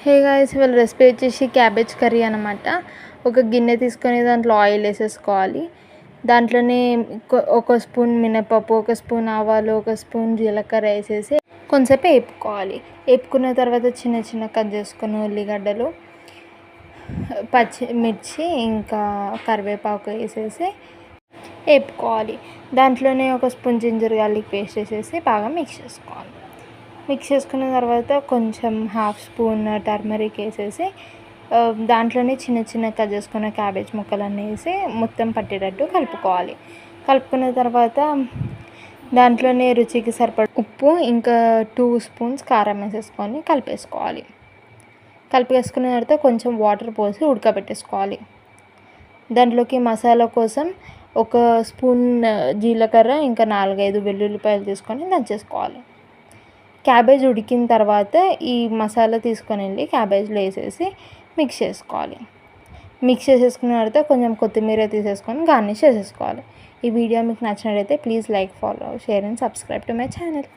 Hey guys, ఇవాళ recipe వచ్చేసి cabbage curry అనమాట. ఒక గిన్నె తీసుకొని దాంట్లో ఆయిల్ వేసేసుకోవాలి. దాంట్లోనే ఒక స్పూన్ మినపప్పు, ఒక స్పూన్ ఆవాలు, ఒక స్పూన్ జీలకర్ర వేసేసి కొంచెంసేపు వేపుకోవాలి. వేపుకున్న తర్వాత చిన్న చిన్న కట్ చేసుకున్న ఉల్లిగడ్డలు, పచ్చిమిర్చి, ఇంకా కరివేపాకు వేసేసి వేపుకోవాలి. దాంట్లోనే ఒక స్పూన్ జింజర్ గార్లిక్ పేస్ట్ వేసేసి బాగా మిక్స్ చేసుకోవాలి. మిక్స్ చేసుకున్న తర్వాత కొంచెం హాఫ్ స్పూన్ టర్మరిక్ వేసేసి దాంట్లోనే చిన్న చిన్న కట్ చేసుకున్న క్యాబేజ్ ముక్కలన్నీ వేసి మొత్తం పట్టేటట్టు కలుపుకోవాలి. కలుపుకున్న తర్వాత దాంట్లోనే రుచికి సరిపడ ఉప్పు, ఇంకా 2 స్పూన్స్ కారం వేసేసుకొని కలిపేసుకోవాలి. కలిపేసుకున్న తర్వాత కొంచెం వాటర్ పోసి ఉడకబెట్టేసుకోవాలి. దాంట్లోకి మసాలా కోసం ఒక స్పూన్ జీలకర్ర, ఇంకా 4-5 వెల్లుల్లిపాయలు తీసుకొని దంచేసుకోవాలి. క్యాబేజ్ ఉడికిన తర్వాత ఈ మసాలా తీసుకొని వెళ్ళి క్యాబేజ్లో వేసేసి మిక్స్ చేసుకోవాలి. మిక్స్ చేసేసుకున్న తర్వాత కొంచెం కొత్తిమీర తీసేసుకొని గార్నిష్ చేసేసుకోవాలి. ఈ వీడియో మీకు నచ్చినట్లయితే please like, follow, share and subscribe to my channel.